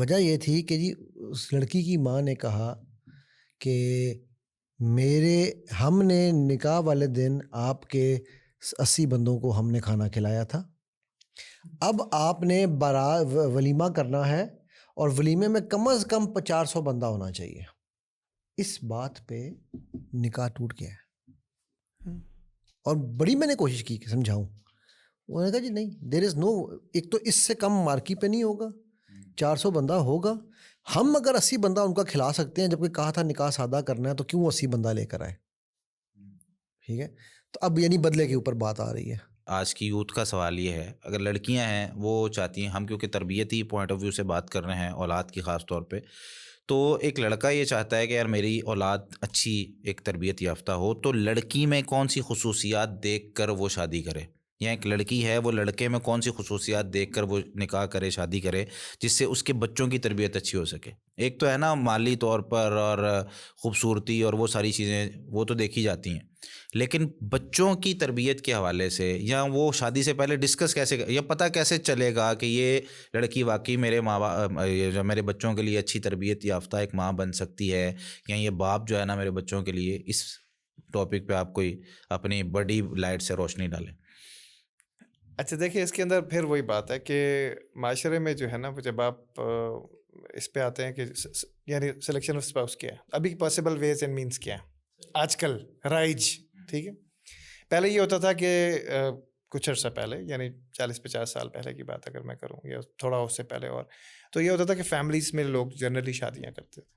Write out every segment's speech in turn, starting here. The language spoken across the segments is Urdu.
وجہ یہ تھی کہ جی اس لڑکی کی ماں نے کہا کہ ہم نے نکاح والے دن آپ کے 80 بندوں کو ہم نے کھانا کھلایا تھا، اب آپ نے ولیمہ کرنا ہے اور ولیمے میں کم از کم 400 بندہ ہونا چاہیے. اس بات پہ نکاح ٹوٹ گیا ہے. اور بڑی میں نے کوشش کی کہ سمجھاؤں، انہوں نے کہا جی نہیں، دیر از نو، ایک تو اس سے کم مارکی پہ نہیں ہوگا، 400 بندہ ہوگا. ہم اگر 80 بندہ ان کا کھلا سکتے ہیں، جبکہ کہا تھا نکاح سادہ کرنا ہے، تو کیوں 80 بندہ لے کر آئے. ٹھیک ہے، تو اب یعنی بدلے کے اوپر بات آ رہی ہے. آج کی یوتھ کا سوال یہ ہے، اگر لڑکیاں ہیں وہ چاہتی ہیں، ہم کیونکہ تربیتی پوائنٹ آف ویو سے بات کر رہے ہیں اولاد کی خاص طور پہ، تو ایک لڑکا یہ چاہتا ہے کہ یار میری اولاد اچھی ایک تربیت یافتہ ہو، تو لڑکی میں کون سی خصوصیات دیکھ کر وہ شادی کرے، یا ایک لڑکی ہے وہ لڑکے میں کون سی خصوصیات دیکھ کر وہ نکاح کرے، شادی کرے، جس سے اس کے بچوں کی تربیت اچھی ہو سکے. ایک تو ہے نا مالی طور پر اور خوبصورتی اور وہ ساری چیزیں وہ تو دیکھی جاتی ہیں، لیکن بچوں کی تربیت کے حوالے سے، یا وہ شادی سے پہلے ڈسکس کیسے، یا پتہ کیسے چلے گا کہ یہ لڑکی واقعی میرے ماں باپ جو میرے بچوں کے لیے اچھی تربیت یافتہ ایک ماں بن سکتی ہے، یا یہ باپ جو ہے نا میرے بچوں کے لیے. اس ٹاپک پہ آپ کوئی اپنی بڑی لائٹ سے روشنی ڈالیں. اچھا دیکھیں، اس کے اندر پھر وہی بات ہے کہ معاشرے میں جو ہے نا، وہ جب آپ اس پہ آتے ہیں کہ یعنی سلیکشن آف اسپاؤس کیا ہے، ابھی پاسبل ویز اینڈ مینس کیا ہے آج کل رائج. ٹھیک ہے، پہلے یہ ہوتا تھا کہ کچھ عرصہ پہلے، یعنی 40-50 سال پہلے کی بات اگر میں کروں یا تھوڑا اس سے پہلے، اور تو یہ ہوتا تھا کہ فیملیز میں لوگ جنرلی شادیاں کرتے تھے.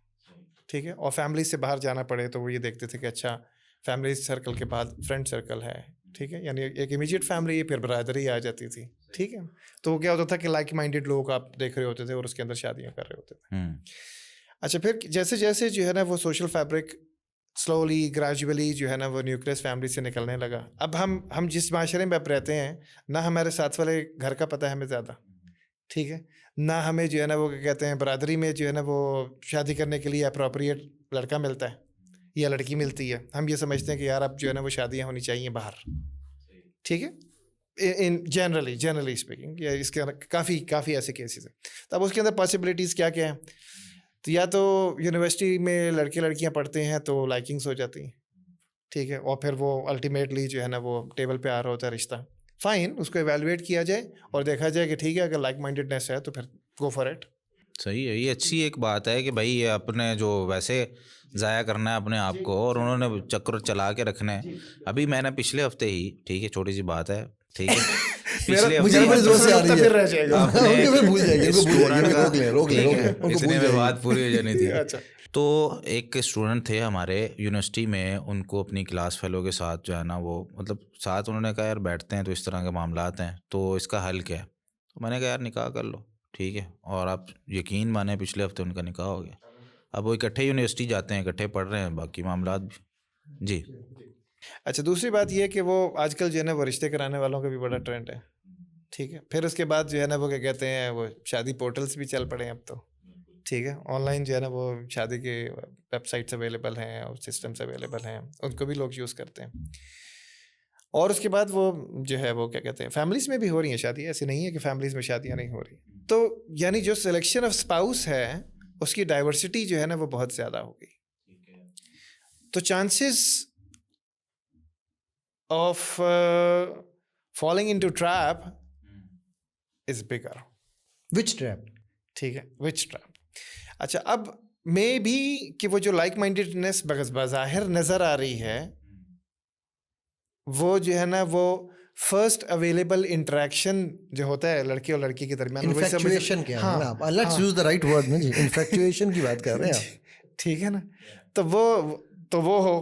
ٹھیک ہے، اور فیملیز سے باہر جانا پڑے تو وہ یہ دیکھتے تھے کہ اچھا فیملی سرکل کے بعد فرینڈ سرکل ہے. ٹھیک ہے، یعنی ایک امیجیٹ فیملی، پھر برادری آ جاتی تھی. ٹھیک ہے، تو کیا ہوتا تھا کہ لائک مائنڈیڈ لوگ آپ دیکھ رہے ہوتے تھے اور اس کے اندر شادیاں کر رہے ہوتے تھے. اچھا، پھر جیسے جیسے جو ہے نا وہ سوشل فیبرک سلولی گریجولی جو ہے نا وہ نیوکلیس فیملی سے نکلنے لگا. اب ہم جس معاشرے میں اب رہتے ہیں، نہ ہمارے ساتھ والے گھر کا پتہ ہے ہمیں زیادہ. ٹھیک ہے، نہ ہمیں جو ہے نا وہ کیا کہتے ہیں برادری میں جو ہے نا وہ شادی کرنے کے لیے اپروپریٹ لڑکا ملتا ہے یا لڑکی ملتی ہے. ہم یہ سمجھتے ہیں کہ یار اب جو ہے نا وہ شادیاں ہونی چاہیے باہر. ٹھیک ہے، ان جنرلی اسپیکنگ، یا اس کے کافی ایسے کیسز ہیں. تو اب اس کے اندر پاسبلٹیز کیا کیا ہیں؟ تو یا تو یونیورسٹی میں لڑکے لڑکیاں پڑھتے ہیں تو لائکنگس ہو جاتی ہیں. ٹھیک ہے، اور پھر وہ الٹیمیٹلی جو ہے نا وہ ٹیبل پہ آ رہا ہوتا ہے رشتہ. فائن، اس کو ایویلویٹ کیا جائے اور دیکھا جائے کہ ٹھیک ہے، اگر لائک مائنڈیڈنیس ہے تو پھر گو فار اٹ. صحیح ہے، یہ اچھی ایک بات ہے کہ بھائی یہ اپنے جو ویسے ضائع کرنا ہے اپنے آپ کو، اور انہوں نے چکر چلا کے رکھنا ہے. ابھی میں نے پچھلے ہفتے ہی، ٹھیک ہے چھوٹی سی بات ہے، ٹھیک ہے، پچھلے بات پوری ہو جانی تھی. تو ایک اسٹوڈنٹ تھے ہمارے یونیورسٹی میں، ان کو اپنی کلاس فیلو کے ساتھ جو ہے نا وہ مطلب ساتھ انہوں نے کہا یار بیٹھتے ہیں تو اس طرح کے معاملات ہیں، تو اس کا حل کیا ہے. تو میں نے کہا یار نکاح کر لو. ٹھیک ہے، اور آپ یقین مانیں پچھلے ہفتے ان کا نکاح ہو گیا. اب وہ اکٹھے یونیورسٹی جاتے ہیں، اکٹھے پڑھ رہے ہیں، باقی معاملات بھی. جی. اچھا، دوسری بات یہ کہ وہ آج کل جو ہے نا وہ رشتے کرانے والوں کا بھی بڑا ٹرینڈ ہے. ٹھیک ہے، پھر اس کے بعد جو ہے نا وہ کیا کہتے ہیں وہ شادی پورٹلس بھی چل پڑے ہیں اب تو. ٹھیک ہے، آن لائن جو ہے نا وہ شادی کے ویب سائٹس اویلیبل ہیں اور سسٹمس اویلیبل ہیں، ان کو بھی لوگ یوز کرتے ہیں. اور اس کے بعد وہ جو ہے وہ کیا کہتے ہیں فیملیز میں بھی ہو رہی ہیں شادیاں، ایسی نہیں ہے کہ فیملیز میں شادیاں نہیں ہو رہی. تو یعنی جو سلیکشن آف اسپاؤس ہے اس کی ڈائیورسٹی جو ہے نا وہ بہت زیادہ ہو گئی. تو chances of falling into trap is bigger. Which trap? ٹھیک ہے، وچ ٹریپ. اچھا، اب مے بی کہ وہ جو لائک مائنڈیڈنیس بظاہر نظر آ رہی ہے، وہ جو ہے نا وہ فرسٹ اویلیبل انٹریکشن جو ہوتا ہے لڑکی اور لڑکی کے درمیان، انفیکچویشن کیا ہے نا، let's use the right word نا جی، انفیکچویشن کی بات کر رہے ہیں آپ. ٹھیک ہے نا، تو وہ ہو،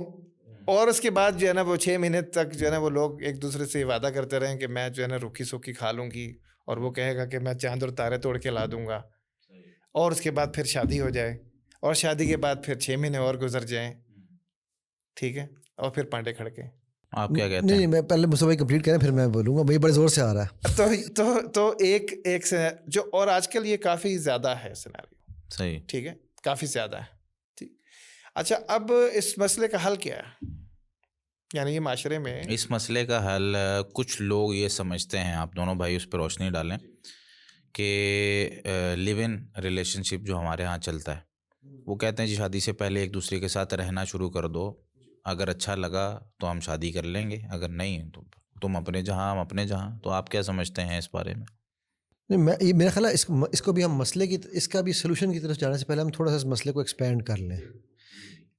اور اس کے بعد جو ہے نا وہ 6 مہینے تک جو ہے نا وہ لوگ ایک دوسرے سے وعدہ کرتے رہیں کہ میں جو ہے نا روکھی سوکھی کھا لوں گی، اور وہ کہے گا کہ میں چاند اور تارے توڑ کے لا دوں گا. اور اس کے بعد پھر شادی ہو جائے، اور شادی کے بعد پھر 6 مہینے اور گزر جائیں. ٹھیک ہے، اور پھر پانڈے کھڑکے. آپ کیا کہتے ہیں؟ نہیں، میں پہلے مصطفی کمپلیٹ کریں پھر میں بولوں گا، بھائی بڑے زور سے آ رہا ہے. تو ایک جو، اور آج کل یہ کافی زیادہ ہے سیناریو. صحیح. ٹھیک ہے، کافی زیادہ ہے. ٹھیک. اچھا، اب اس مسئلے کا حل کیا ہے؟ یعنی یہ معاشرے میں اس مسئلے کا حل کچھ لوگ یہ سمجھتے ہیں، آپ دونوں بھائی اس پہ روشنی ڈالیں، کہ لیو ان ریلیشن شپ جو ہمارے ہاں چلتا ہے، وہ کہتے ہیں جی شادی سے پہلے ایک دوسرے کے ساتھ رہنا شروع کر دو، اگر اچھا لگا تو ہم شادی کر لیں گے، اگر نہیں تو تم اپنے جہاں ہم اپنے جہاں. تو آپ کیا سمجھتے ہیں اس بارے میں؟ نہیں، میں یہ میرا خیال ہے اس کو بھی ہم مسئلے کی اس کا بھی سلوشن کی طرف جانے سے پہلے ہم تھوڑا سا اس مسئلے کو ایکسپینڈ کر لیں.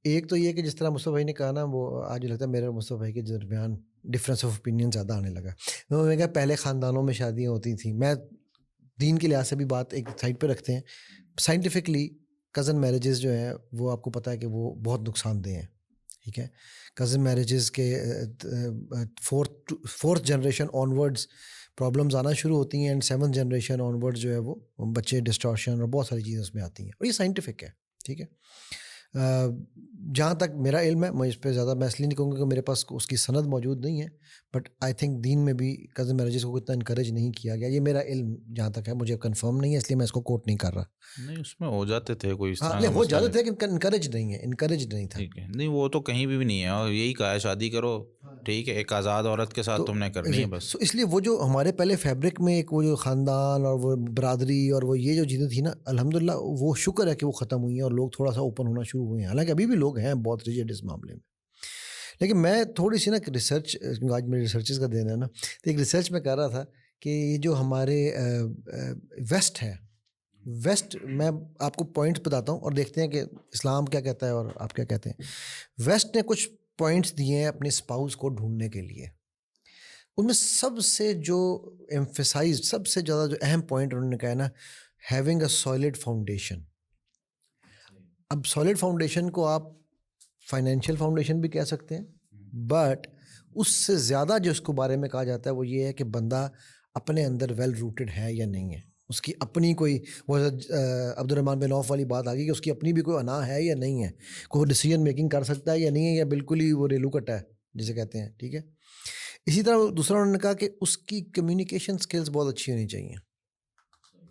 ایک تو یہ کہ جس طرح مصطفیٰ بھائی نے کہا نا، وہ آج جو لگتا ہے میرے اور مصطفیٰ بھائی کے درمیان ڈفرینس آف اوپینین زیادہ آنے لگا. انہوں نے کہا پہلے خاندانوں میں شادیاں ہوتی تھیں. میں دین کے لحاظ سے بھی بات ایک سائڈ پہ رکھتے ہیں. سائنٹیفکلی کزن میرجز جو ہیں وہ آپ کو پتہ ہے کہ وہ بہت نقصان دہ ہیں. ٹھیک ہے، کزن میرجز کے فورتھ جنریشن آن ورڈز پرابلمز آنا شروع ہوتی ہیں، and 7th generation on word جو ہے وہ بچے ڈسٹارشن اور بہت ساری چیزیں اس میں آتی ہیں، اور یہ سائنٹیفک ہے. ٹھیک ہے، جہاں تک میرا علم ہے، میں اس پہ زیادہ میں اس لیے نہیں کہوں گا کہ میرے پاس اس کی سند موجود نہیں ہے، بٹ آئی تھنک دین میں بھی کزن میرجز کو اتنا انکریج نہیں کیا گیا. یہ میرا علم جہاں تک ہے، مجھے کنفرم نہیں ہے، اس لیے میں اس کو کوٹ نہیں کر رہا. نہیں، اس میں ہو جاتے تھے کوئی اس ہاں طرح نہیں کا ہو مسئلہ جاتے نہیں. تھے لیکن انکریج نہیں تھا. ٹھیک ہے، نہیں وہ تو کہیں بھی نہیں ہے، اور یہی کہا ہے شادی کرو، ٹھیک ہے، ایک آزاد عورت کے ساتھ تم نے کرنی ہے بس. سو اس لیے وہ جو ہمارے پہلے فیبرک میں ایک وہ جو خاندان اور وہ برادری اور وہ یہ جو چیزیں تھیں نا، الحمدللہ وہ شکر ہے کہ وہ ختم ہوئی ہیں اور لوگ تھوڑا سا اوپن ہونا شروع ہوئے ہیں. حالانکہ ابھی بھی لوگ ہیں بہت ریجڈ اس معاملے میں. لیکن میں تھوڑی سی نا ریسرچ، آج میرے ریسرچز کا دین ہے نا، تو ایک ریسرچ میں کر رہا تھا کہ یہ جو ہمارے ویسٹ ہے، ویسٹ میں آپ کو پوائنٹس بتاتا ہوں اور دیکھتے ہیں کہ اسلام کیا کہتا ہے اور آپ کیا کہتے ہیں. ویسٹ نے کچھ پوائنٹس دیے ہیں اپنے اسپاؤس کو ڈھونڈنے کے لیے. ان میں سب سے جو ایمفیسائز، سب سے زیادہ جو اہم پوائنٹ انہوں نے کہا ہے نا، ہیونگ اے سالڈ فاؤنڈیشن. اب سالڈ فاؤنڈیشن کو آپ فائنینشیل فاؤنڈیشن بھی کہہ سکتے ہیں، بٹ اس سے زیادہ جو اس کو بارے میں کہا جاتا ہے وہ یہ ہے کہ بندہ اپنے اندر ویل روٹڈ ہے یا نہیں ہے. اس کی اپنی کوئی، وہ عبد الرحمٰن بن عوف والی بات آ گئی کہ اس کی اپنی بھی کوئی انا ہے یا نہیں ہے، کوئی ڈیسیجن میکنگ کر سکتا ہے یا نہیں ہے، یا بالکل ہی وہ ریلو کٹا ہے جسے کہتے ہیں. ٹھیک ہے، اسی طرح دوسرا انہوں نے کہا کہ اس کی کمیونیکیشن سکلز بہت اچھی ہونی چاہیے.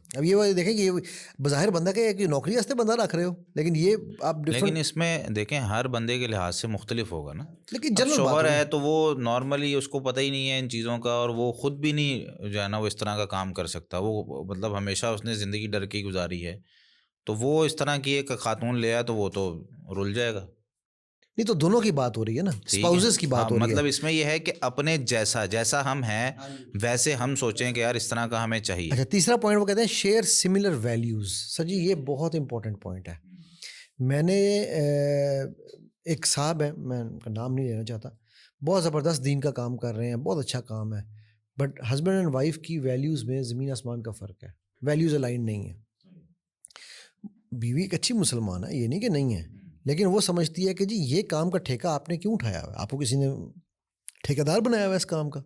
اب یہ دیکھیں کہ یہ بظاہر بندہ کہ نوکری واسطے بندہ رکھ رہے ہو، لیکن یہ آپ لیکن ڈفرنٹ، اس میں دیکھیں ہر بندے کے لحاظ سے مختلف ہوگا نا. لیکن اب جنرل بات شوہر ہے ہے تو وہ نارملی اس کو پتہ ہی نہیں ہے ان چیزوں کا، اور وہ خود بھی نہیں جو ہے نا وہ اس طرح کا کام کر سکتا. وہ مطلب ہمیشہ اس نے زندگی ڈر کے گزاری ہے، تو وہ اس طرح کی ایک خاتون لے آئے تو وہ تو رل جائے گا. نہیں تو دونوں کی بات ہو رہی ہے نا، ٹھیک ہے، اسپاؤزز کی بات ہاں، ہو رہی مطلب ہے. اس میں یہ ہے کہ اپنے جیسا ہم ہیں ویسے ہم سوچیں کہ یار اس طرح کا ہمیں چاہیے. اچھا، تیسرا پوائنٹ وہ کہتے ہیں شیئر سملر ویلیوز. سر جی یہ بہت امپورٹنٹ پوائنٹ ہے. میں نے ایک صاحب ہیں، میں ان کا نام نہیں لینا چاہتا، بہت زبردست دین کا کام کر رہے ہیں، بہت اچھا کام ہے، بٹ ہسبینڈ اینڈ وائف کی ویلیوز میں زمین آسمان کا فرق ہے. ویلیوز الائن نہیں ہے. بیوی ایک اچھی مسلمان ہے، یہ نہیں کہ نہیں ہے، لیکن وہ سمجھتی ہے کہ جی یہ کام کا ٹھیکہ آپ نے کیوں اٹھایا ہوا ہے، آپ کو کسی نے ٹھیکہ دار بنایا ہوا ہے اس کام کا.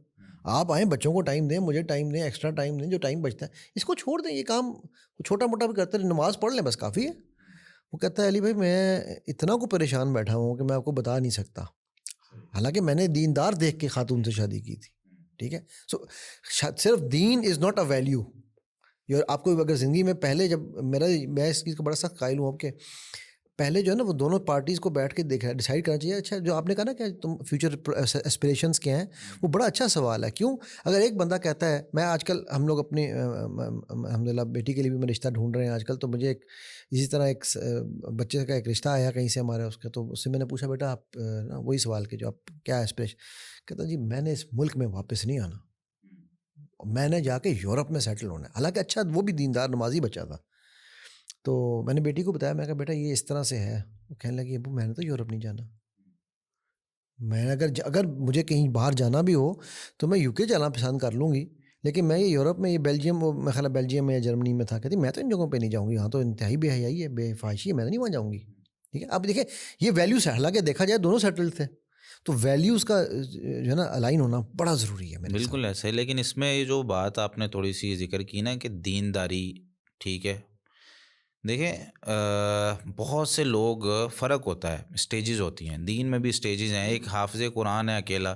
آپ آئیں، بچوں کو ٹائم دیں، مجھے ٹائم دیں، ایکسٹرا ٹائم دیں، جو ٹائم بچتا ہے اس کو چھوڑ دیں. یہ کام چھوٹا موٹا بھی کرتے رہیں، نماز پڑھ لیں بس کافی ہے. وہ کہتا ہے علی بھائی میں اتنا کو پریشان بیٹھا ہوں کہ میں آپ کو بتا نہیں سکتا، حالانکہ میں نے دیندار دیکھ کے خاتون سے شادی کی تھی. ٹھیک ہے، سو صرف دین از ناٹ اے ویلیو. آپ کو اگر زندگی میں پہلے جب میں اس چیز کا بڑا سخت قائل ہوں اب کہ پہلے جو ہے نا وہ دونوں پارٹیز کو بیٹھ کے ڈیسائیڈ کرنا چاہیے. اچھا جو آپ نے کہا نا کہ تم فیوچر ایسپریشنس کیا ہیں، وہ بڑا اچھا سوال ہے. کیوں؟ اگر ایک بندہ کہتا ہے، میں آج کل ہم لوگ اپنی الحمدللہ بیٹی کے لیے بھی میں رشتہ ڈھونڈ رہے ہیں آج کل، تو مجھے ایک اسی طرح ایک بچے کا ایک رشتہ آیا کہیں سے ہمارے اس کا، تو اس سے میں نے پوچھا بیٹا آپ وہی سوال کہ جو آپ کیا ایسپریشن، کہتا جی میں نے اس ملک میں واپس نہیں آنا، میں نے جا کے یورپ میں سیٹل ہونا ہے. حالانکہ اچھا وہ بھی دیندار نمازی بچہ تھا. تو میں نے بیٹی کو بتایا، میں کہا بیٹا یہ اس طرح سے ہے. وہ کہنے لگی ابو میں نے تو یورپ نہیں جانا، میں نے اگر مجھے کہیں باہر جانا بھی ہو تو میں UK جانا پسند کر لوں گی، لیکن میں یہ یورپ میں، یہ بیلجیم، وہ میں خیال بیلجیم میں یا جرمنی میں تھا، کہتی میں تو ان جگہوں پہ نہیں جاؤں گی، یہاں تو انتہائی بے حیائی ہے، بے فحاشی ہے، میں نہیں وہاں جاؤں گی. ٹھیک ہے، اب دیکھیں یہ ویلیوز ہے، حالانکہ دیکھا جائے دونوں سیٹلڈ تھے، تو ویلیوز کا جو ہے نا الائن ہونا بڑا ضروری ہے. بالکل ایسا ہے. لیکن اس میں یہ جو بات آپ نے تھوڑی سی ذکر کی نا کہ دینداری، ٹھیک ہے، دیکھیں بہت سے لوگ، فرق ہوتا ہے، اسٹیجز ہوتی ہیں، دین میں بھی اسٹیجز ہیں. ایک حافظ قرآن ہے اکیلا،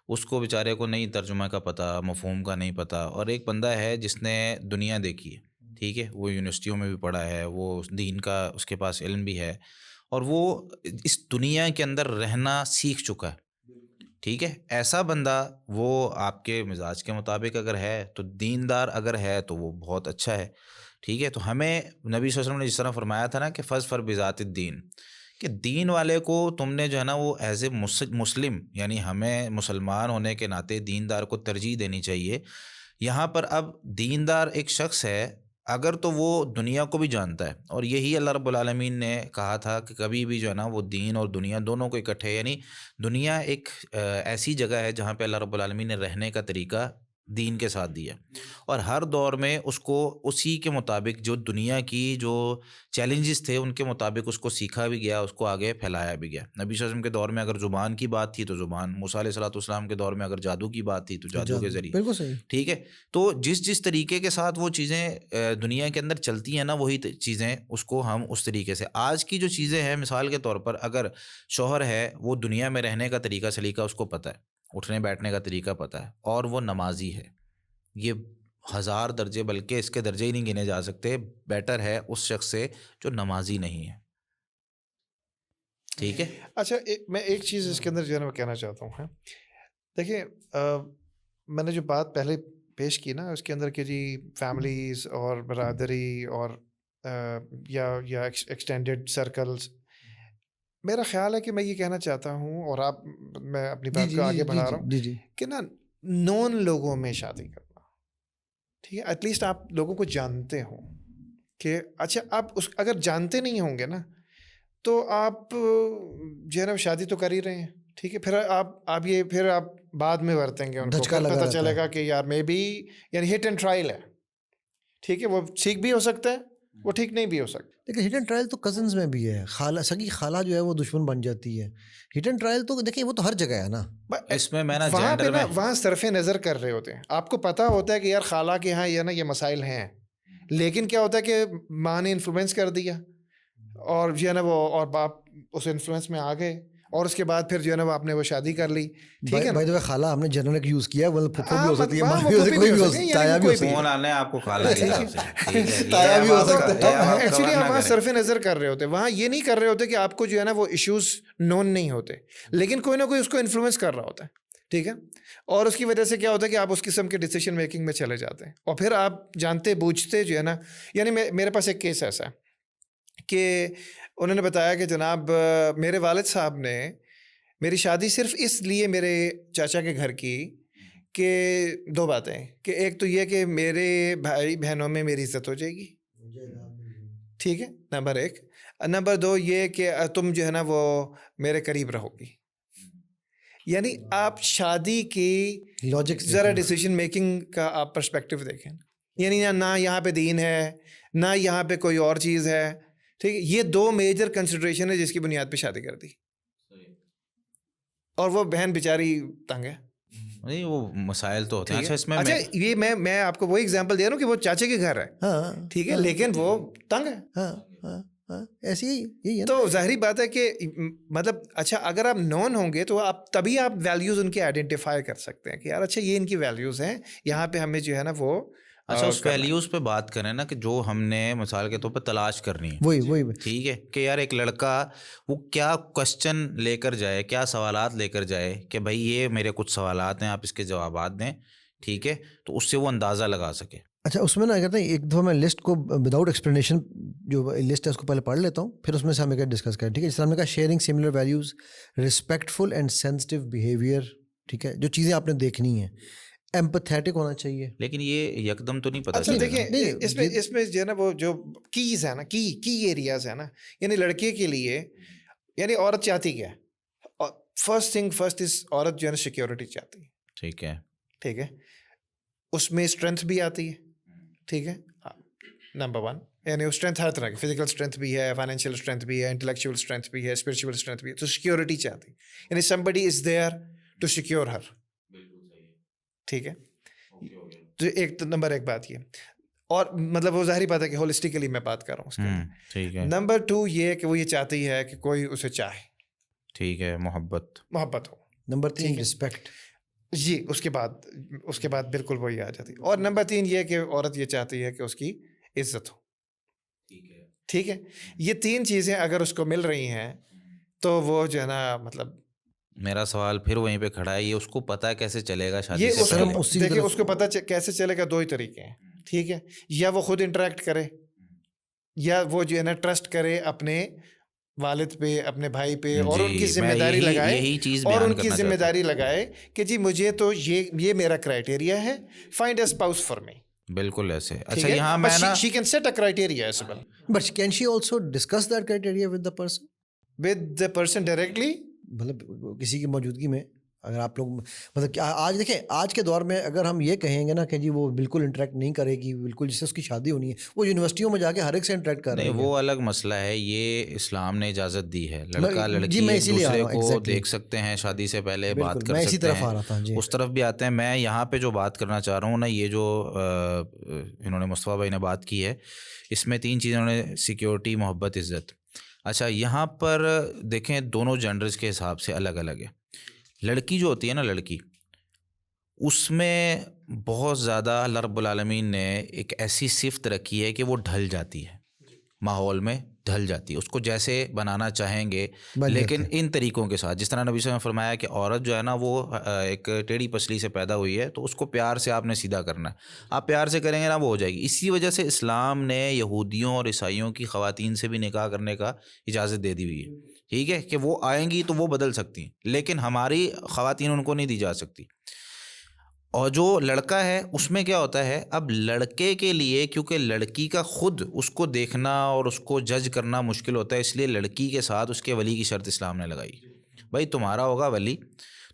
اس کو بیچارے کو نہیں ترجمہ کا پتہ، مفہوم کا نہیں پتہ، اور ایک بندہ ہے جس نے دنیا دیکھی ہے، ٹھیک ہے، وہ یونیورسٹیوں میں بھی پڑھا ہے، وہ دین کا اس کے پاس علم بھی ہے، اور وہ اس دنیا کے اندر رہنا سیکھ چکا ہے. ٹھیک ہے. ایسا بندہ وہ آپ کے مزاج کے مطابق اگر ہے تو دیندار اگر ہے تو وہ بہت اچھا ہے. ٹھیک ہے. تو ہمیں نبی صلی اللہ علیہ وسلم نے جس طرح فرمایا تھا نا کہ فظفر بذات الدین، کہ دین والے کو تم نے جو ہے نا وہ ایز اے مسلم، یعنی ہمیں مسلمان ہونے کے ناطے دیندار کو ترجیح دینی چاہیے. یہاں پر اب دیندار ایک شخص ہے اگر تو وہ دنیا کو بھی جانتا ہے، اور یہی اللہ رب العالمین نے کہا تھا کہ کبھی بھی جو ہے نا وہ دین اور دنیا دونوں کو اکٹھے، یعنی دنیا ایک ایسی جگہ ہے جہاں پہ اللہ رب العالمین نے رہنے کا طریقہ دین کے ساتھ دیا، اور ہر دور میں اس کو اسی کے مطابق جو دنیا کی جو چیلنجز تھے ان کے مطابق اس کو سیکھا بھی گیا، اس کو آگے پھیلایا بھی گیا. نبی صلی اللہ علیہ وسلم کے دور میں اگر زبان کی بات تھی تو زبان، موسیٰ علیہ الصلوۃ والسلام کے دور میں اگر جادو کی بات تھی تو جادو کے ذریعے. بالکل صحیح. ٹھیک ہے. تو جس طریقے کے ساتھ وہ چیزیں دنیا کے اندر چلتی ہیں نا، وہی چیزیں اس کو ہم اس طریقے سے آج کی جو چیزیں ہیں، مثال کے طور پر اگر شوہر ہے وہ دنیا میں رہنے کا طریقہ سلیقہ اس کو پتہ ہے، اٹھنے بیٹھنے کا طریقہ پتہ ہے، اور وہ نمازی ہے، یہ 1000 درجے بلکہ اس کے درجے ہی نہیں گنے جا سکتے بیٹر ہے اس شخص سے جو نمازی نہیں ہے. ٹھیک ہے. اچھا میں ایک چیز اس کے اندر جو ہے نا میں کہنا چاہتا ہوں. دیکھیں میں نے جو بات پہلے پیش کی نا اس کے اندر کہ جی فیملیز اور برادری اور یا ایکسٹینڈیڈ سرکلز، میرا خیال ہے کہ میں یہ کہنا چاہتا ہوں، اور میں اپنی بات کو آگے بڑھا رہا ہوں کہ نا نون لوگوں میں شادی کرنا. ٹھیک ہے. ایٹ لیسٹ آپ لوگوں کو جانتے ہوں کہ اچھا آپ اگر جانتے نہیں ہوں گے نا تو آپ جو ہے نا شادی تو کر ہی رہے ہیں. ٹھیک ہے. پھر آپ بعد میں برتیں گے ان کو، پتہ چلے گا کہ یار میں بھی، یعنی ہٹ اینڈ ٹرائل ہے. ٹھیک ہے. وہ ٹھیک بھی ہو سکتا ہے، وہ ٹھیک نہیں بھی ہو سکتا. لیکن ہٹ اینڈ ٹرائل تو کزنز میں بھی ہے. سگی خالہ جو ہے وہ دشمن بن جاتی ہے. ہٹ اینڈ ٹرائل تو دیکھیں وہ تو ہر جگہ ہے نا. اس میں نا وہاں پہ نا وہاں صرف نظر کر رہے ہوتے ہیں. آپ کو پتہ ہوتا ہے کہ یار خالہ کے یہاں یہ نا یہ مسائل ہیں، لیکن کیا ہوتا ہے کہ ماں نے انفلوئنس کر دیا اور جو ہے نا وہ، اور باپ اس انفلوئنس میں آ گئے، اور اس کے بعد پھر جو ہے نا وہ آپ نے وہ شادی کر لی. ٹھیک ہے. بائی دا وے خالہ ہم نے جنرل یوز کیا ہے، پھپھو بھی ہو سکتی ہے، ماں بھی ہو سکتی ہے، کوئی بھی ہو سکتا ہے، تایا بھی ہو سکتی ہے. فون آنا ہے آپ کو خالہ کے حساب سے، تایا بھی ہو سکتا ہے. ایکچولی ہم وہاں صرف نظر کر رہے ہوتے ہیں، وہاں یہ نہیں کر رہے ہوتے کہ آپ کو جو ہے نا وہ ایشوز نون نہیں ہوتے، لیکن کوئی نہ کوئی اس کو انفلوئنس کر رہا ہوتا ہے. ٹھیک ہے. اور اس کی وجہ سے کیا ہوتا ہے کہ آپ اس قسم کے ڈیسیشن میکنگ میں چلے جاتے ہیں، اور پھر آپ جانتے بوجھتے جو ہے نا، یعنی میرے پاس ایک کیس ایسا ہے کہ انہوں نے بتایا کہ جناب میرے والد صاحب نے میری شادی صرف اس لیے میرے چاچا کے گھر کی کہ 2 باتیں، کہ ایک تو یہ کہ میرے بھائی بہنوں میں میری عزت ہو جائے گی. ٹھیک ہے. نمبر 1. نمبر 2 یہ کہ تم جو ہے نا وہ میرے قریب رہو گی. یعنی آپ شادی کی لاجک ذرا ڈیسیجن میکنگ کا آپ پرسپیکٹو دیکھیں، یعنی نہ یہاں پہ دین ہے، نہ یہاں پہ کوئی اور چیز ہے. ٹھیک ہے. یہ 2 میجر کنسیڈریشن ہے جس کی بنیاد پہ شادی کر دی، اور وہ بہن بیچاری تنگ ہے. نہیں وہ مسائل تو ہوتے ہیں. اچھا یہ میں آپ کو وہی ایگزامپل دے رہا ہوں کہ وہ چاچے کے گھر ہے. ٹھیک ہے. لیکن وہ تنگ ہے. ایسی یہی ہے. تو ظاہری بات ہے کہ مطلب اچھا اگر آپ نون ہوں گے تو تبھی آپ ویلیوز ان کے آئیڈینٹیفائی کر سکتے ہیں کہ یار اچھا یہ ان کی ویلیوز ہیں، یہاں پہ ہمیں جو ہے نا وہ اچھا اس ویلیوز پہ بات کریں نا کہ جو ہم نے مثال کے طور پہ تلاش کرنی ہے. وہی ٹھیک ہے. کہ یار ایک لڑکا وہ کیا کوشچن لے کر جائے، کیا سوالات لے کر جائے کہ بھائی یہ میرے کچھ سوالات ہیں، آپ اس کے جوابات دیں. ٹھیک ہے. تو اس سے وہ اندازہ لگا سکے. اچھا اس میں نا کہتے ہیں ایک دفعہ میں لسٹ کو وداؤٹ ایکسپلینیشن جو لسٹ ہے اس کو پہلے پڑھ لیتا ہوں، پھر اس میں سے ہم ایک ڈسکس کریں. ٹھیک ہے. جس طرح ہم نے کہا sharing similar values, respectful and sensitive behaviour. ٹھیک ہے. جو چیزیں آپ نے دیکھنی ہیں، ایمپتھیٹک ہونا چاہیے. لیکن یہ یکدم تو نہیں پتہ. اچھا دیکھیں اس میں جو ہے نا وہ جو کیز ہے نا، کی ایریاز ہے نا، یعنی لڑکے کے لیے، یعنی عورت چاہتی کیا ہے؟ فرسٹ از عورت جو ہے نا سیکیورٹی چاہتی ہے. ٹھیک ہے. ٹھیک ہے. اس میں اسٹرینتھ بھی آتی ہے. ٹھیک ہے. نمبر 1 یعنی اسٹرینتھ ہر طرح کی، فزیکل اسٹرینتھ بھی ہے، فائنینشیل اسٹرینتھ بھی ہے، انٹلیکچوئل اسٹرینتھ بھی ہے، اسپرچوئل اسٹرینتھ بھی ہے. تو سیکیورٹی چاہتی ہے، یعنی somebody is there to secure her. ٹھیک ہے. تو ایک نمبر 1 بات یہ، اور مطلب وہ ظاہری بات ہے کہ ہولسٹیکلی میں بات کر رہا ہوں اس کے. ٹھیک ہے. نمبر 2 یہ کہ وہ یہ چاہتی ہے کہ کوئی اسے چاہے. ٹھیک ہے. محبت ہو. Number 3 respect. جی اس کے بعد بالکل وہی آ جاتی. اور نمبر 3 یہ کہ عورت یہ چاہتی ہے کہ اس کی عزت ہو. ٹھیک ہے. یہ 3 چیزیں اگر اس کو مل رہی ہیں تو وہ جو ہے نا مطلب میرا سوال پھر وہیں پہ کھڑا ہے, یہ اس کو پتہ کیسے چلے گا شادی یہ سے اس پہلے؟ کو دیکھیں, اس کو پتہ کیسے چلے گا, دو ہی طریقے ہیں, ٹھیک ہے, یا وہ خود انٹریکٹ کرے, یا وہ جو ہے نا ٹرسٹ کرے اپنے والد پہ, اپنے بھائی پہ, اور ان کی ذمہ داری لگائے, یہی چیز اور بیان ان کی کرنا ذمہ چاہتا ہوں. داری لگائے کہ جی مجھے تو یہ میرا کرائٹیریا ہے, find a spouse for me. بالکل ایسے. ٹھیک اچھا ہے, یہاں میں نا she can set a criteria as well but can she also discuss that criteria with the person? With the person directly. مطلب کسی کی موجودگی میں اگر آپ لوگ, مطلب کیا آج دیکھیں آج کے دور میں اگر ہم یہ کہیں گے نا کہ جی وہ بالکل انٹریکٹ نہیں کرے گی, بالکل جس سے اس کی شادی ہونی ہے, وہ یونیورسٹیوں میں جا کے ہر ایک سے انٹریکٹ کر رہی نہیں, ہے. وہ الگ مسئلہ ہے, یہ اسلام نے اجازت دی ہے, لڑکا جی لڑکی میں ایک اسی لیے آ دوسرے رہا ہوں, کو exactly. دیکھ سکتے ہیں, شادی سے پہلے بات بالکل کر میں اسی سکتے طرف آ ہیں, رہا تھا. جی اس طرف بھی آتے ہیں. میں یہاں پہ جو بات کرنا چاہ رہا ہوں نا, یہ جو انہوں نے مصطفیٰ بھائی نے بات کی ہے, اس میں 3 چیزیں انہوں نے, سیکیورٹی, محبت, عزت. اچھا یہاں پر دیکھیں دونوں جینڈرز کے حساب سے الگ الگ ہے. لڑکی جو ہوتی ہے نا, لڑکی, اس میں بہت زیادہ اللہ رب العالمین نے ایک ایسی صفت رکھی ہے کہ وہ ڈھل جاتی ہے, ماحول میں ڈھل جاتی ہے, اس کو جیسے بنانا چاہیں گے, لیکن ان طریقوں کے ساتھ. جس طرح نبی صلی اللہ علیہ وسلم نے فرمایا کہ عورت جو ہے نا وہ ایک ٹیڑھی پسلی سے پیدا ہوئی ہے, تو اس کو پیار سے آپ نے سیدھا کرنا ہے, آپ پیار سے کریں گے نا وہ ہو جائے گی. اسی وجہ سے اسلام نے یہودیوں اور عیسائیوں کی خواتین سے بھی نکاح کرنے کا اجازت دے دی ہوئی ہے, ٹھیک ہے, کہ وہ آئیں گی تو وہ بدل سکتی ہیں, لیکن ہماری خواتین ان کو نہیں دی جا سکتی. اور جو لڑکا ہے اس میں کیا ہوتا ہے, اب لڑکے کے لیے, کیونکہ لڑکی کا خود اس کو دیکھنا اور اس کو جج کرنا مشکل ہوتا ہے, اس لیے لڑکی کے ساتھ اس کے ولی کی شرط اسلام نے لگائی, بھائی تمہارا ہوگا ولی,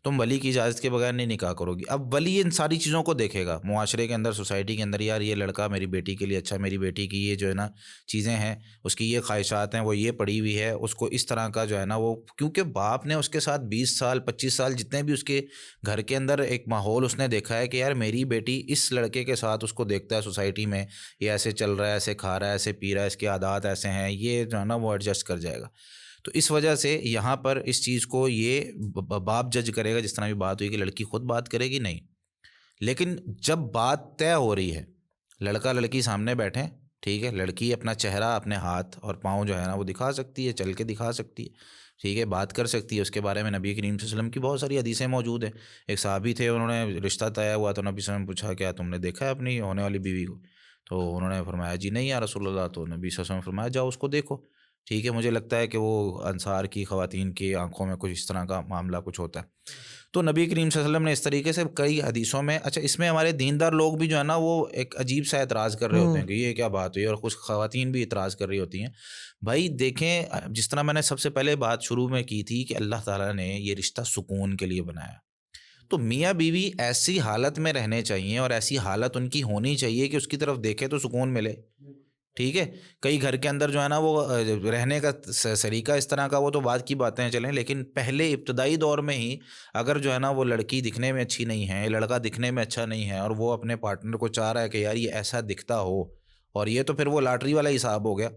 تم ولی کی اجازت کے بغیر نہیں نکاح کرو گی. اب ولی ان ساری چیزوں کو دیکھے گا معاشرے کے اندر, سوسائٹی کے اندر, یار یہ لڑکا میری بیٹی کے لیے اچھا, میری بیٹی کی یہ جو ہے نا چیزیں ہیں, اس کی یہ خواہشات ہیں, وہ یہ پڑھی ہوئی ہے, اس کو اس طرح کا جو ہے نا وہ, کیونکہ باپ نے اس کے ساتھ 20 سال 25 سال جتنے بھی اس کے گھر کے اندر ایک ماحول اس نے دیکھا ہے کہ یار میری بیٹی اس لڑکے کے ساتھ, اس کو دیکھتا ہے سوسائٹی میں, یہ ایسے چل رہا ہے, ایسے کھا رہا ہے, ایسے پی رہا ہے, اس کے عادات ایسے ہیں, یہ جو ہے نا وہ ایڈجسٹ کر جائے گا. تو اس وجہ سے یہاں پر اس چیز کو یہ باپ جج کرے گا, جس طرح بھی بات ہوئی کہ لڑکی خود بات کرے گی نہیں. لیکن جب بات طے ہو رہی ہے, لڑکا لڑکی سامنے بیٹھیں, ٹھیک ہے, لڑکی اپنا چہرہ, اپنے ہاتھ اور پاؤں جو ہے نا وہ دکھا سکتی ہے, چل کے دکھا سکتی ہے, ٹھیک ہے, بات کر سکتی ہے. اس کے بارے میں نبی کریم صلی اللہ علیہ وسلم کی بہت ساری حدیثیں موجود ہیں. ایک صحابی تھے, انہوں نے رشتہ طے ہوا تو نبی صلی اللہ علیہ وسلم نے پوچھا کیا تم نے دیکھا ہے اپنی ہونے والی بیوی کو؟ تو انہوں نے فرمایا جی نہیں یا رسول اللہ. تو نبی صلی اللہ علیہ وسلم نے فرمایا جاؤ اس کو دیکھو, ٹھیک ہے, مجھے لگتا ہے کہ وہ انصار کی خواتین کی آنکھوں میں کچھ اس طرح کا معاملہ کچھ ہوتا ہے. تو نبی کریم صلی اللہ علیہ وسلم نے اس طریقے سے کئی حدیثوں میں, اچھا اس میں ہمارے دیندار لوگ بھی جو ہے نا وہ ایک عجیب سا اعتراض کر رہے ہوتے ہیں کہ یہ کیا بات ہوئی, اور کچھ خواتین بھی اعتراض کر رہی ہوتی ہیں. بھائی دیکھیں, جس طرح میں نے سب سے پہلے بات شروع میں کی تھی کہ اللہ تعالیٰ نے یہ رشتہ سکون کے لیے بنایا, تو میاں بیوی ایسی حالت میں رہنے چاہیے اور ایسی حالت ان کی ہونی چاہیے کہ اس کی طرف دیکھے تو سکون ملے, ٹھیک ہے. کئی گھر کے اندر جو ہے نا وہ رہنے کا سلیقہ اس طرح کا, وہ تو بعد کی باتیں چلیں, لیکن پہلے ابتدائی دور میں ہی اگر جو ہے نا وہ لڑکی دکھنے میں اچھی نہیں ہے, لڑکا دکھنے میں اچھا نہیں ہے, اور وہ اپنے پارٹنر کو چاہ رہا ہے کہ یار یہ ایسا دکھتا ہو, اور یہ تو پھر وہ لاٹری والا حساب ہو گیا,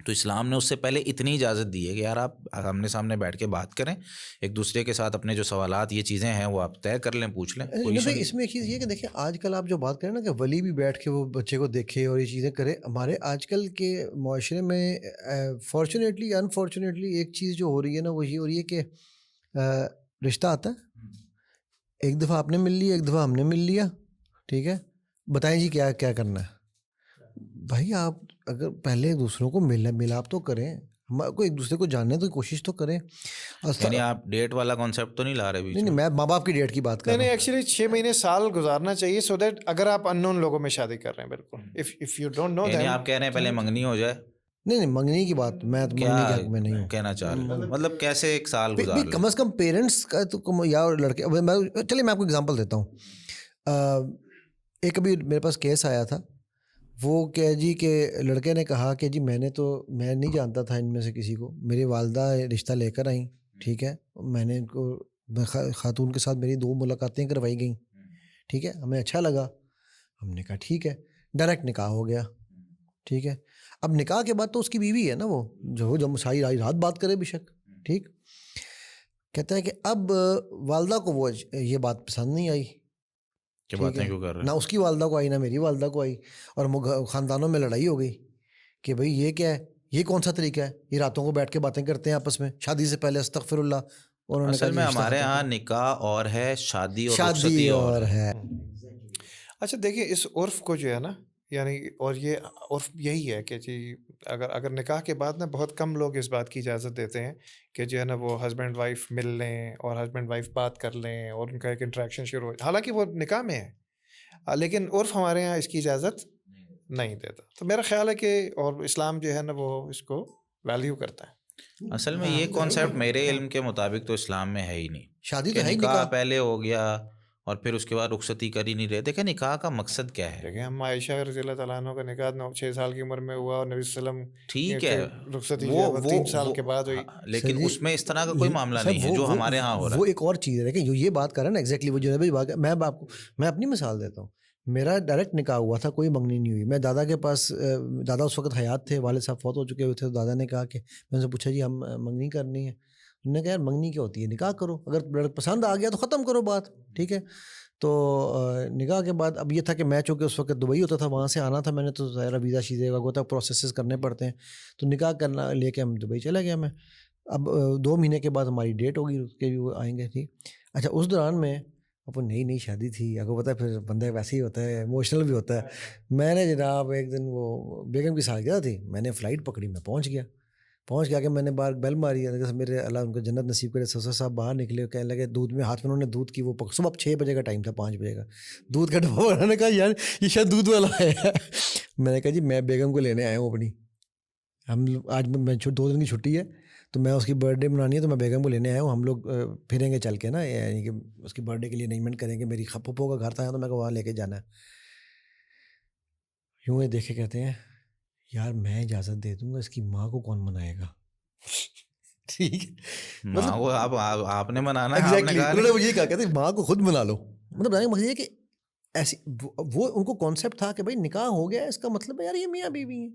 تو اسلام نے اس سے پہلے اتنی اجازت دی ہے کہ یار آپ آمنے سامنے بیٹھ کے بات کریں, ایک دوسرے کے ساتھ اپنے جو سوالات, یہ چیزیں ہیں وہ آپ طے کر لیں, پوچھ لیں. اس میں ایک چیز یہ ہے کہ دیکھیں آج کل آپ جو بات کریں نا کہ ولی بھی بیٹھ کے وہ بچے کو دیکھے اور یہ چیزیں کرے, ہمارے آج کل کے معاشرے میں فارچونیٹلی انفارچونیٹلی ایک چیز جو ہو رہی ہے نا وہ یہ ہو رہی ہے کہ رشتہ آتا ہے, ایک دفعہ آپ نے مل لیا, ایک دفعہ ہم نے مل لیا, ٹھیک ہے, بتائیں جی کیا کیا کرنا ہے. بھائی آپ اگر پہلے دوسروں کو ملاپ تو کریں, کو ایک دوسرے کو جاننے تو کوشش تو کریں. یعنی آپ ڈیٹ والا کانسیپٹ تو نہیں لا رہے؟ نہیں, میں ماں باپ کی ڈیٹ کی بات کر رہا ہوں. نہیں, ایکچولی 6 مہینے سال گزارنا چاہیے, سو دیٹ اگر آپ ان نون لوگوں میں شادی کر رہے ہیں, بالکل اف یو ڈونٹ نو یعنی آپ کہہ رہے ہیں پہلے منگنی ہو جائے. نہیں منگنی کی بات میں منگنی کے حق میں نہیں ہوں. کہنا چاہ رہے ہیں مطلب کیسے ایک سال گزار لیں, کم از کم پیرنٹس کا تو یا لڑکے. چلیے میں آپ کو اگزامپل دیتا ہوں. ایک ابھی میرے پاس کیس آیا تھا, وہ کیا جی کہ لڑکے نے کہا کہ جی میں نہیں جانتا تھا ان میں سے کسی کو, میری والدہ رشتہ لے کر آئیں, ٹھیک ہے, میں نے ان کو خاتون کے ساتھ میری 2 ملاقاتیں کروائی گئیں, ٹھیک ہے, ہمیں اچھا لگا, ہم نے کہا ٹھیک ہے, ڈائریکٹ نکاح ہو گیا, ٹھیک ہے. اب نکاح کے بعد تو اس کی بیوی ہے نا, وہ جو ساری رات بات کرے بے شک, ٹھیک. کہتا ہے کہ اب والدہ کو وہ یہ بات پسند نہیں آئی, باتیں کیوں کر رہے ہیں, نہ اس کی والدہ کو آئی نہ میری والدہ کو آئی, اور خاندانوں میں لڑائی ہو گئی کہ بھئی یہ کیا ہے, یہ کون سا طریقہ ہے, یہ راتوں کو بیٹھ کے باتیں کرتے ہیں آپس میں, شادی سے پہلے, استغفر اللہ. انہوں نے اصل کہا میں جی رشتہ ہمارے ختم یہاں کرو۔ نکاح اور ہے، شادی اور شادی رخصتی اور ہے۔ اچھا دیکھیں اس عرف کو جو ہے نا، یعنی اور یہ عرف یہی ہے کہ جی اگر نکاح کے بعد نا بہت کم لوگ اس بات کی اجازت دیتے ہیں کہ جو ہے نا وہ ہسبینڈ وائف مل لیں اور ہسبینڈ وائف بات کر لیں اور ان کا ایک انٹریکشن شروع ہو، حالانکہ وہ نکاح میں ہے، لیکن عرف ہمارے یہاں اس کی اجازت نہیں دیتا۔ تو میرا خیال ہے کہ اور اسلام جو ہے نا وہ اس کو ویلیو کرتا ہے۔ اصل میں یہ کانسیپٹ میرے علم کے مطابق تو اسلام میں ہے ہی نہیں شادی کہ تو ہے ہی نکاح نکاح۔ پہلے ہو گیا اور پھر اس کے بعد رخصتی کر ہی نہیں رہے۔ دیکھیں نکاح کا مقصد کیا ہے؟ دیکھیں ہم عائشہ رضی اللہ تعالیٰ عنہ کا نکاح 6 سال کی عمر میں ہوا اور نبی صلی اللہ علیہ وسلم ٹھیک ہے، رخصتی جو ہے وہ 3 سال کے بعد ہوئی۔ لیکن جی، اس میں اس طرح کا کوئی معاملہ صاحب نہیں ہے جو ہمارے ہاں ہو رہا وہ ہے۔ ایک اور چیز ہے کہ جو یہ بات کر رہا ہے نا ایگزیکٹلی وہ جو ہے بات، میں اپنی مثال دیتا ہوں۔ میرا ڈائریکٹ نکاح ہوا تھا، کوئی منگنی نہیں ہوئی۔ میں دادا کے پاس، دادا اس وقت حیات تھے، والد صاحب فوت ہو چکے ہوئے تھے، تو دادا نے کہا کہ میں ان سے پوچھا جی ہم منگنی کرنی ہے؟ انہوں نے کہا یار منگنی کیا ہوتی ہے، نکاح کرو، اگر پسند آ گیا تو ختم کرو بات، ٹھیک ہے۔ تو نکاح کے بعد اب یہ تھا کہ میں چونکہ اس وقت دبئی ہوتا تھا، وہاں سے آنا تھا میں نے، تو ظاہر ویزا شیزے وغیرہ پروسیسز کرنے پڑتے ہیں، تو نکاح کرنا لے کے ہم دبئی چلا گیا میں۔ اب 2 مہینے کے بعد ہماری ڈیٹ ہوگی کہ وہ آئیں گے، ٹھیک۔ اچھا اس دوران میں اب وہ نئی شادی تھی، آپ کو پتہ ہے پھر بندہ ویسے ہی ہوتا ہے، ایموشنل بھی ہوتا ہے۔ میں نے جناب ایک دن وہ بیگم کی سالگرہ تھی، میں نے فلائٹ پکڑی، میں پہنچ گیا کہ میں نے باہر بیل ماری، میرے اللہ ان کو جنت نصیب کرے، سسر صاحب باہر نکلے، کہنے لگے دودھ میں ہاتھ میں، انہوں نے دودھ کی وہ صبح 6 بجے کا ٹائم تھا، 5 بجے کا دودھ کا ڈبہ، انہوں نے کہا یار یہ شاید دودھ والا ہے۔ میں نے کہا جی میں بیگم کو لینے آیا ہوں اپنی، ہم آج میں 2 دن کی چھٹی ہے تو میں اس کی برتھ ڈے منانی ہے، تو میں بیگم کو لینے آیا ہوں، ہم لوگ پھریں گے چل کے نا، یعنی کہ اس کی برتھ ڈے کے لیے ارینجمنٹ کریں گے، میری پھپھو کا گھر تھا تو میں کو وہاں لے کے جانا ہے۔ یوں ہی دیکھے کہتے ہیں یار میں اجازت دے دوں گا، اس کی ماں کو کون منائے گا؟ ٹھیک ہے، ماں کو آپ نے منانا ہے، آپ نے ایگزیکٹلی کہا انہوں نے مجھے یہ کہا، کہتے ماں کو خود منا لو۔ مطلب بتانے کا مقصد یہ کہ ایسی وہ ان کو کانسیپٹ تھا کہ بھائی نکاح ہو گیا، اس کا مطلب ہے یار یہ میاں بیوی ہیں۔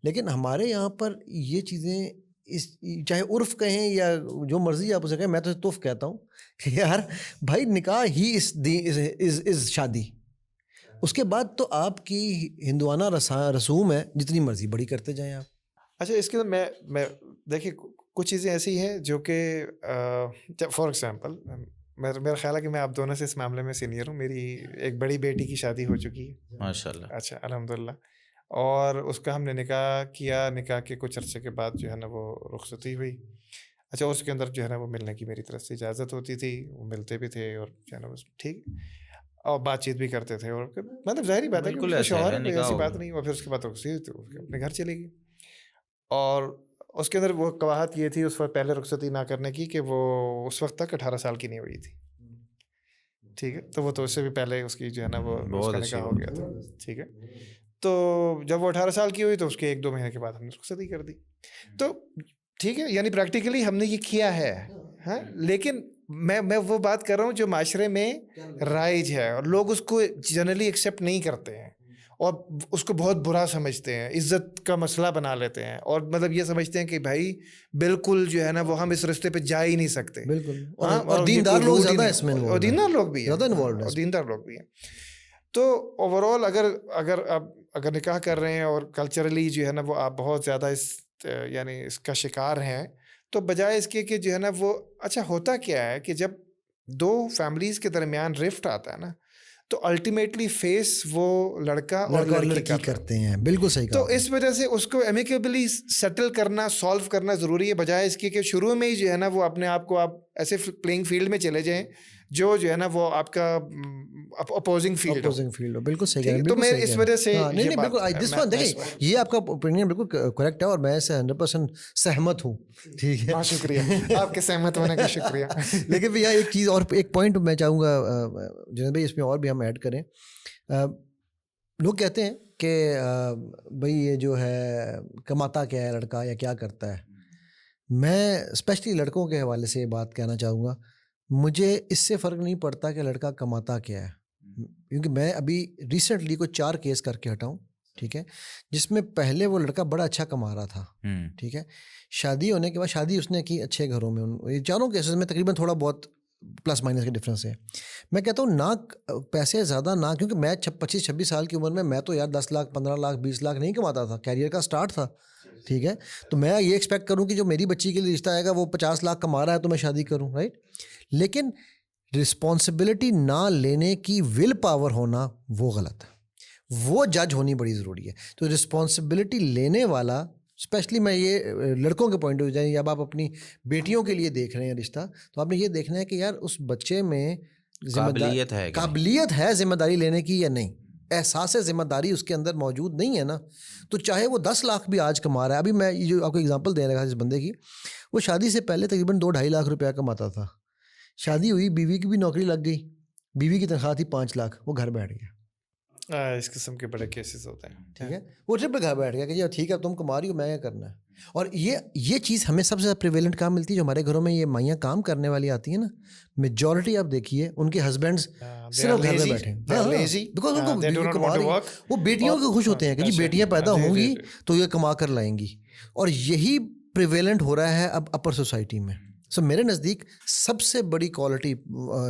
لیکن ہمارے یہاں پر یہ چیزیں چاہے عرف کہیں یا جو مرضی آپ اسے کہیں، میں تو توف کہتا ہوں کہ یار بھائی نکاح ہی از شادی، اس کے بعد تو آپ کی ہندوانہ رسوم ہے، جتنی مرضی بڑی کرتے جائیں آپ۔ اچھا اس کے اندر میں دیکھیے کچھ چیزیں ایسی ہیں جو کہ فار ایگزامپل میرا خیال ہے کہ میں آپ دونوں سے اس معاملے میں سینئر ہوں، میری ایک بڑی بیٹی کی شادی ہو چکی ہے ماشاء اللہ۔ اچھا الحمدللہ، اور اس کا ہم نے نکاح کیا، نکاح کے کچھ عرصے کے بعد جو ہے نا وہ رخصتی ہوئی۔ اچھا اس کے اندر جو ہے نا وہ ملنے کی میری طرف سے اجازت ہوتی تھی، وہ ملتے بھی تھے اور جو ہے نا ٹھیک اور بات چیت بھی کرتے تھے، اور مطلب ظاہری بات ہے کہ اس کا شوہر ہے، کوئی ایسی بات نہیں۔ اور پھر اس کے بعد رخصتی تو اپنے گھر چلے گئی، اور اس کے اندر وہ قواعد یہ تھی اس وقت پہلے رخصتی نہ کرنے کی کہ وہ اس وقت تک 18 سال کی نہیں ہوئی تھی، ٹھیک ہے، تو وہ تو اس سے بھی پہلے اس کی جو ہے نا وہ اس کا نکاح ہو گیا تھا، ٹھیک ہے۔ تو جب وہ 18 سال کی ہوئی تو اس کے 1-2 مہینے کے بعد ہم نے رخصتی کر دی، تو ٹھیک ہے، یعنی پریکٹیکلی ہم نے یہ کیا ہے، ہاں، لیکن میں وہ بات کر رہا ہوں جو معاشرے میں رائج ہے اور لوگ اس کو جنرلی ایکسیپٹ نہیں کرتے ہیں اور اس کو بہت برا سمجھتے ہیں، عزت کا مسئلہ بنا لیتے ہیں، اور مطلب یہ سمجھتے ہیں کہ بھائی بالکل جو ہے نا وہ ہم اس رستے پہ جا ہی نہیں سکتے، بالکل، ہاں، اور دیندار لوگ زیادہ اس میں اور دیندار لوگ بھی ہیں، زیادہ انوالوڈ اور دیندار لوگ بھی ہیں۔ تو اوور آل اگر نکاح کر رہے ہیں اور کلچرلی جو ہے نا وہ آپ بہت زیادہ یعنی اس کا شکار ہیں، تو بجائے اس کے کہ جو ہے نا وہ اچھا ہوتا کیا ہے کہ جب 2 فیملیز کے درمیان رفٹ آتا ہے نا تو الٹیمیٹلی فیس وہ لڑکا اور لڑکی کرتے ہیں، بالکل صحیح کہا۔ تو اس وجہ سے اس کو امیکیبلی سیٹل کرنا، سالو کرنا ضروری ہے، بجائے اس کے کہ شروع میں ہی جو ہے نا وہ اپنے آپ کو آپ ایسے پلینگ فیلڈ میں چلے جائیں جو ہے نا وہ آپ کا اپوزنگ فیلڈ ہو، بالکل صحیح ہے۔ تو میں اس وجہ سے نہیں بالکل دیکھیں یہ آپ کا اوپینین بالکل کریکٹ ہے اور میں اس سے 100% سہمت ہوں، ٹھیک ہے، بہت شکریہ آپ کے سہمت ہونے کا شکریہ۔ لیکن بھیا ایک چیز اور ایک پوائنٹ میں چاہوں گا جنید بھائی اس میں اور بھی ہم ایڈ کریں۔ لوگ کہتے ہیں کہ بھائی یہ جو ہے کماتا کیا ہے لڑکا یا کیا کرتا ہے، میں اسپیشلی لڑکوں کے حوالے سے یہ بات کہنا چاہوں گا، مجھے اس سے فرق نہیں پڑتا کہ لڑکا کماتا کیا ہے، کیونکہ میں ابھی ریسنٹلی کوئی 4 کیس کر کے ہٹا ہوں، ٹھیک ہے، جس میں پہلے وہ لڑکا بڑا اچھا کما رہا تھا، ٹھیک ہے، شادی ہونے کے بعد شادی اس نے کی اچھے گھروں میں، یہ 4 کیسز میں تقریباً تھوڑا بہت پلس مائنس کے ڈفرینس ہے۔ میں کہتا ہوں نہ پیسے زیادہ نہ، کیونکہ میں 25-26 سال کی عمر میں تو یار 10 لاکھ 15 لاکھ 20 لاکھ نہیں کماتا تھا، کیریئر کا سٹارٹ تھا، ٹھیک ہے. تو میں یہ ایکسپیکٹ کروں کہ جو میری بچی کے لیے رشتہ آئے گا وہ 50 لاکھ کما رہا ہے تو میں شادی کروں, رائٹ. لیکن رسپانسبلٹی نہ لینے کی ول پاور ہونا وہ غلط ہے, وہ جج ہونی بڑی ضروری ہے. تو رسپانسبلٹی لینے والا, اسپیشلی میں یہ لڑکوں کے پوائنٹ آف ویو, جب آپ اپنی بیٹیوں کے لیے دیکھ رہے ہیں رشتہ, تو آپ نے یہ دیکھنا ہے کہ یار اس بچے میں قابلیت ہے ذمہ داری لینے کی یا نہیں. احساس ذمہ داری اس کے اندر موجود نہیں ہے نا, تو چاہے وہ 10 لاکھ بھی آج کما رہا ہے. ابھی میں جو آپ کو اگزامپل دے رہا تھا اس بندے کی, وہ شادی سے پہلے تقریباً 2-2.5 لاکھ روپیہ کماتا تھا. شادی ہوئی, بیوی کی بھی نوکری لگ گئی, بیوی کی تنخواہ تھی 5 لاکھ, وہ گھر بیٹھ گیا. اس قسم کے بڑے کیسز ہوتے ہیں. ٹھیک ہے, وہ ٹرپ پہ گھر بیٹھ گیا کہ جی ٹھیک ہے تم کما رہی ہو, میں کیا کرنا ہے. اور یہ چیز ہمیں سب سے زیادہ پریویلنٹ کہاں ملتی ہے, جو ہمارے گھروں میں یہ مائیاں کام کرنے والی آتی ہیں نا, میجورٹی آپ دیکھیے ان کے ہسبینڈز صرف گھر میں بیٹھے ہیں, بیکاز ان کو بیوی کما رہی ہے, وہ بیٹیوں کے خوش ہوتے ہیں کہ جی بیٹیاں پیدا ہوں گی تو یہ کما کر لائیں گی. اور یہی پریویلنٹ ہو رہا ہے اب اپر سوسائٹی میں. سو میرے نزدیک سب سے بڑی کوالٹی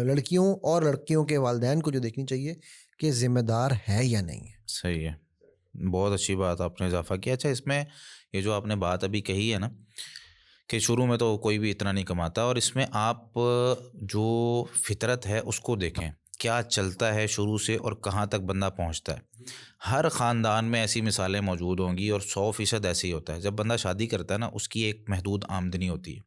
لڑکیوں اور لڑکیوں کے والدین کو جو دیکھنی چاہیے کہ ذمہ دار ہے یا نہیں ہے. صحیح ہے, بہت اچھی بات آپ نے اضافہ کیا. اچھا, اس میں یہ جو آپ نے بات ابھی کہی ہے نا کہ شروع میں تو کوئی بھی اتنا نہیں کماتا, اور اس میں آپ جو فطرت ہے اس کو دیکھیں, کیا چلتا ہے شروع سے اور کہاں تک بندہ پہنچتا ہے. ہر خاندان میں ایسی مثالیں موجود ہوں گی اور 100% ایسے ہی ہوتا ہے. جب بندہ شادی کرتا ہے نا, اس کی ایک محدود آمدنی ہوتی ہے.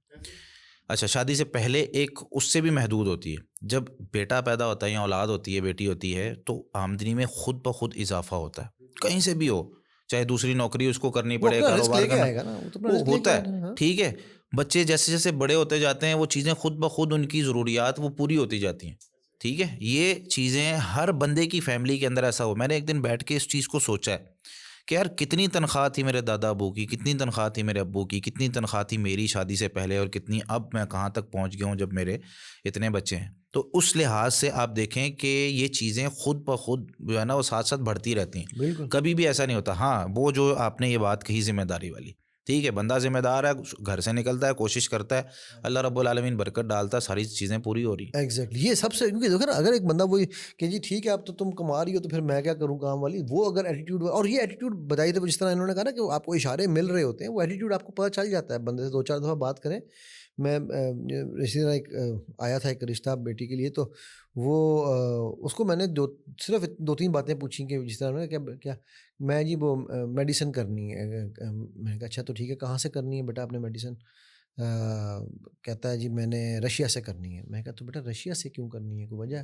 اچھا, شادی سے پہلے ایک اس سے بھی محدود ہوتی ہے. جب بیٹا پیدا ہوتا ہے یا اولاد ہوتی ہے, بیٹی ہوتی ہے, تو آمدنی میں خود بخود اضافہ ہوتا ہے, کہیں سے بھی ہو, چاہے دوسری نوکری اس کو کرنی پڑے, کاروبار کرنا, وہ ہوتا ہے. ٹھیک ہے, بچے جیسے جیسے بڑے ہوتے جاتے ہیں وہ چیزیں خود بخود ان کی ضروریات وہ پوری ہوتی جاتی ہیں. ٹھیک ہے, یہ چیزیں ہر بندے کی فیملی کے اندر ایسا ہو. میں نے ایک دن بیٹھ کے اس چیز کو سوچا ہے کہ یار کتنی تنخواہ تھی میرے دادا ابو کی, کتنی تنخواہ تھی میرے ابو کی, کتنی تنخواہ تھی میری شادی سے پہلے, اور کتنی اب میں کہاں تک پہنچ گیا ہوں جب میرے اتنے بچے ہیں. تو اس لحاظ سے آپ دیکھیں کہ یہ چیزیں خود بخود جو ہے نا وہ ساتھ ساتھ بڑھتی رہتی ہیں. بالکل, کبھی بھی ایسا نہیں ہوتا. ہاں, وہ جو آپ نے یہ بات کہی ذمہ داری والی, ٹھیک ہے, بندہ ذمہ دار ہے, گھر سے نکلتا ہے, کوشش کرتا ہے, اللہ رب العالمین برکت ڈالتا ہے, ساری چیزیں پوری ہو رہی ہیں. ایگزیکٹلی, یہ سب سے, کیونکہ دیکھو نا اگر ایک بندہ وہی کہ جی ٹھیک ہے اب تو تم کما رہی ہو تو پھر میں کیا کروں کام والی, وہ اگر ایٹیٹیوڈ, اور یہ ایٹیٹیوڈ بتائی تھے جس طرح انہوں نے کہا نا کہ آپ کو اشارے مل رہے ہوتے ہیں, وہ ایٹیٹیوڈ آپ کو پتہ چل جاتا ہے. بندے سے 2-4 دفعہ بات کریں. میں اسی طرح ایک آیا تھا ایک رشتہ بیٹی کے لیے, تو وہ اس کو میں نے صرف 2-3 باتیں پوچھیں کہ جس طرح کیا میں جی وہ میڈیسن کرنی ہے. میں نے کہا اچھا تو ٹھیک ہے, کہاں سے کرنی ہے بیٹا آپ نے میڈیسن؟ کہتا ہے جی میں نے رشیا سے کرنی ہے. میں کہا تو بیٹا رشیا سے کیوں کرنی ہے, کوئی وجہ ہے؟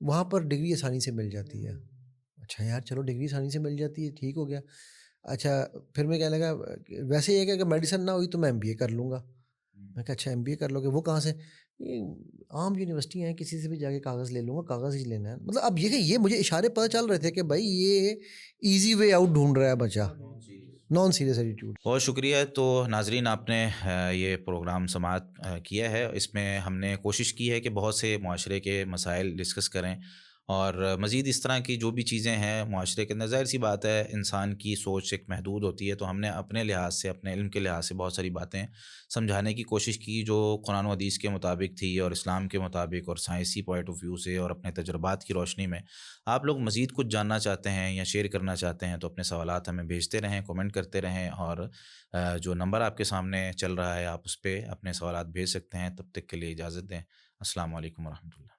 وہاں پر ڈگری آسانی سے مل جاتی ہے. اچھا یار چلو ڈگری آسانی سے مل جاتی ہے, ٹھیک ہو گیا. اچھا پھر میں کہنے لگا ویسے یہ کہ اگر میڈیسن نہ ہوئی تو میں MBA کر لوں گا. میں کہا اچھا MBA کر لو گے, وہ کہاں سے؟ عام یونیورسٹی ہیں, کسی سے بھی جا کے کاغذ لے لوں گا, کاغذ ہی لینا ہے. مطلب اب یہ مجھے اشارے پتہ چل رہے تھے کہ بھائی یہ ایزی وے آؤٹ ڈھونڈ رہا ہے بچہ, نان سیریس ایٹیٹیوڈ. بہت شکریہ. تو ناظرین, آپ نے یہ پروگرام سماعت کیا ہے. اس میں ہم نے کوشش کی ہے کہ بہت سے معاشرے کے مسائل ڈسکس کریں, اور مزید اس طرح کی جو بھی چیزیں ہیں معاشرے کے اندر, ظاہر سی بات ہے انسان کی سوچ ایک محدود ہوتی ہے, تو ہم نے اپنے لحاظ سے, اپنے علم کے لحاظ سے بہت ساری باتیں سمجھانے کی کوشش کی جو قرآن و حدیث کے مطابق تھی, اور اسلام کے مطابق, اور سائنسی پوائنٹ آف ویو سے, اور اپنے تجربات کی روشنی میں. آپ لوگ مزید کچھ جاننا چاہتے ہیں یا شیئر کرنا چاہتے ہیں تو اپنے سوالات ہمیں بھیجتے رہیں, کومنٹ کرتے رہیں, اور جو نمبر آپ کے سامنے چل رہا ہے آپ اس پہ اپنے سوالات بھیج سکتے ہیں. تب تک کے لیے اجازت دیں. السلام علیکم ورحمۃ اللہ.